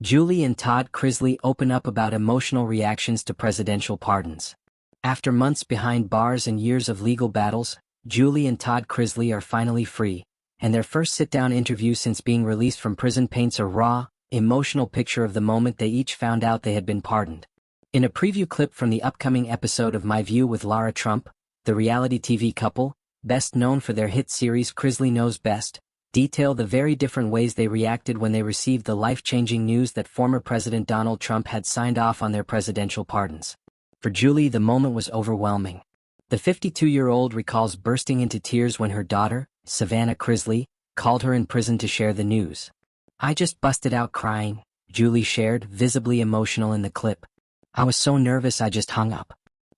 Julie and Todd Chrisley open up about emotional reactions to presidential pardons. After months behind bars and years of legal battles, Julie and Todd Chrisley are finally free, and their first sit-down interview since being released from prison paints a raw, emotional picture of the moment they each found out they had been pardoned. In a preview clip from the upcoming episode of My View with Lara Trump, the reality TV couple, best known for their hit series Chrisley Knows Best, detail the very different ways they reacted when they received the life-changing news that former President Donald Trump had signed off on their presidential pardons. For Julie, the moment was overwhelming. The 52-year-old recalls bursting into tears when her daughter, Savannah Chrisley, called her in prison to share the news. "I just busted out crying," Julie shared, visibly emotional in the clip. "I was so nervous I just hung up.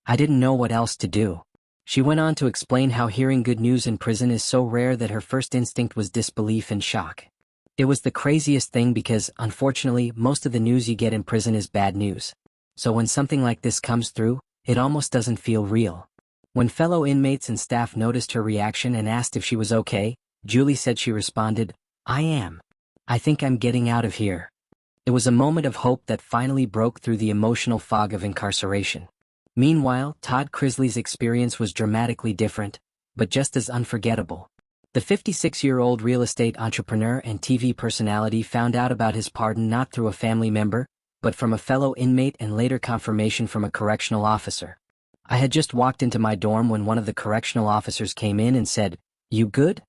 I didn't know what else to do." She went on to explain how hearing good news in prison is so rare that her first instinct was disbelief and shock. "It was the craziest thing because, unfortunately, most of the news you get in prison is bad news. So when something like this comes through, it almost doesn't feel real." When fellow inmates and staff noticed her reaction and asked if she was okay, Julie said she responded, "I am. I think I'm getting out of here." It was a moment of hope that finally broke through the emotional fog of incarceration. Meanwhile, Todd Chrisley's experience was dramatically different, but just as unforgettable. The 56-year-old real estate entrepreneur and TV personality found out about his pardon not through a family member, but from a fellow inmate and later confirmation from a correctional officer. "I had just walked into my dorm when one of the correctional officers came in and said, 'You good?'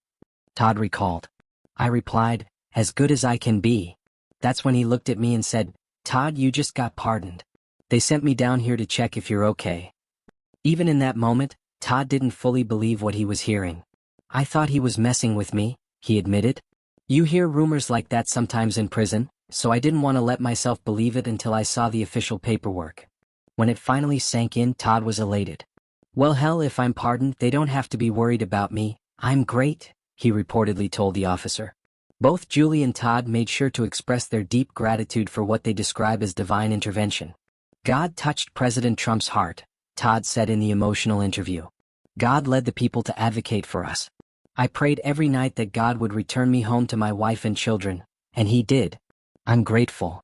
Todd recalled. I replied, 'As good as I can be.' That's when he looked at me and said, 'Todd, you just got pardoned. They sent me down here to check if you're okay.'" Even in that moment, Todd didn't fully believe what he was hearing. "I thought he was messing with me," he admitted. "You hear rumors like that sometimes in prison, so I didn't want to let myself believe it until I saw the official paperwork." When it finally sank in, Todd was elated. "Well, hell, if I'm pardoned, they don't have to be worried about me. I'm great," he reportedly told the officer. Both Julie and Todd made sure to express their deep gratitude for what they describe as divine intervention. "God touched President Trump's heart," Todd said in the emotional interview. "God led the people to advocate for us. I prayed every night that God would return me home to my wife and children, and He did. I'm grateful."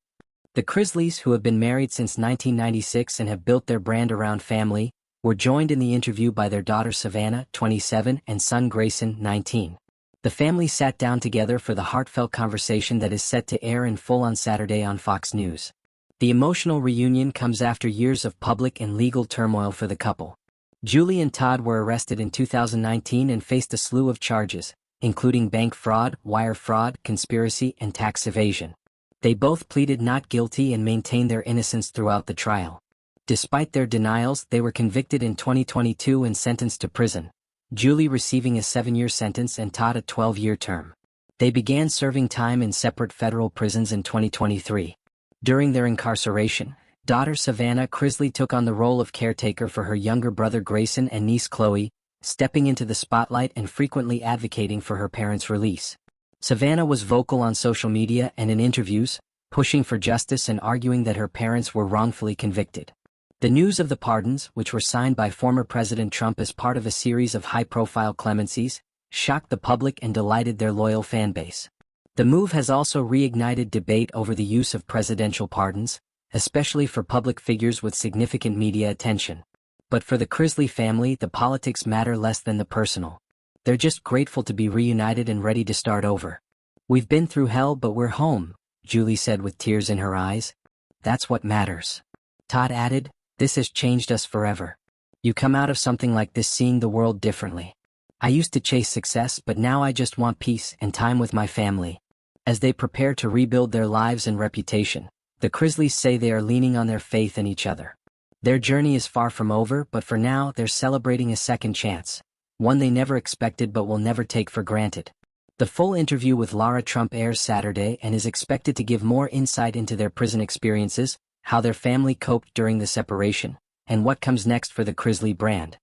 The Chrisleys, who have been married since 1996 and have built their brand around family, were joined in the interview by their daughter Savannah, 27, and son Grayson, 19. The family sat down together for the heartfelt conversation that is set to air in full on Saturday on Fox News. The emotional reunion comes after years of public and legal turmoil for the couple. Julie and Todd were arrested in 2019 and faced a slew of charges, including bank fraud, wire fraud, conspiracy, and tax evasion. They both pleaded not guilty and maintained their innocence throughout the trial. Despite their denials, they were convicted in 2022 and sentenced to prison, Julie receiving a 7-year sentence and Todd a 12-year term. They began serving time in separate federal prisons in 2023. During their incarceration, daughter Savannah Chrisley took on the role of caretaker for her younger brother Grayson and niece Chloe, stepping into the spotlight and frequently advocating for her parents' release. Savannah was vocal on social media and in interviews, pushing for justice and arguing that her parents were wrongfully convicted. The news of the pardons, which were signed by former President Trump as part of a series of high-profile clemencies, shocked the public and delighted their loyal fan base. The move has also reignited debate over the use of presidential pardons, especially for public figures with significant media attention. But for the Chrisley family, the politics matter less than the personal. They're just grateful to be reunited and ready to start over. "We've been through hell, but we're home," Julie said with tears in her eyes. "That's what matters." Todd added, "This has changed us forever. You come out of something like this seeing the world differently. I used to chase success, but now I just want peace and time with my family." As they prepare to rebuild their lives and reputation, the Chrisleys say they are leaning on their faith and each other. Their journey is far from over, but for now they're celebrating a second chance, one they never expected but will never take for granted. The full interview with Lara Trump airs Saturday and is expected to give more insight into their prison experiences, how their family coped during the separation, and what comes next for the Chrisley brand.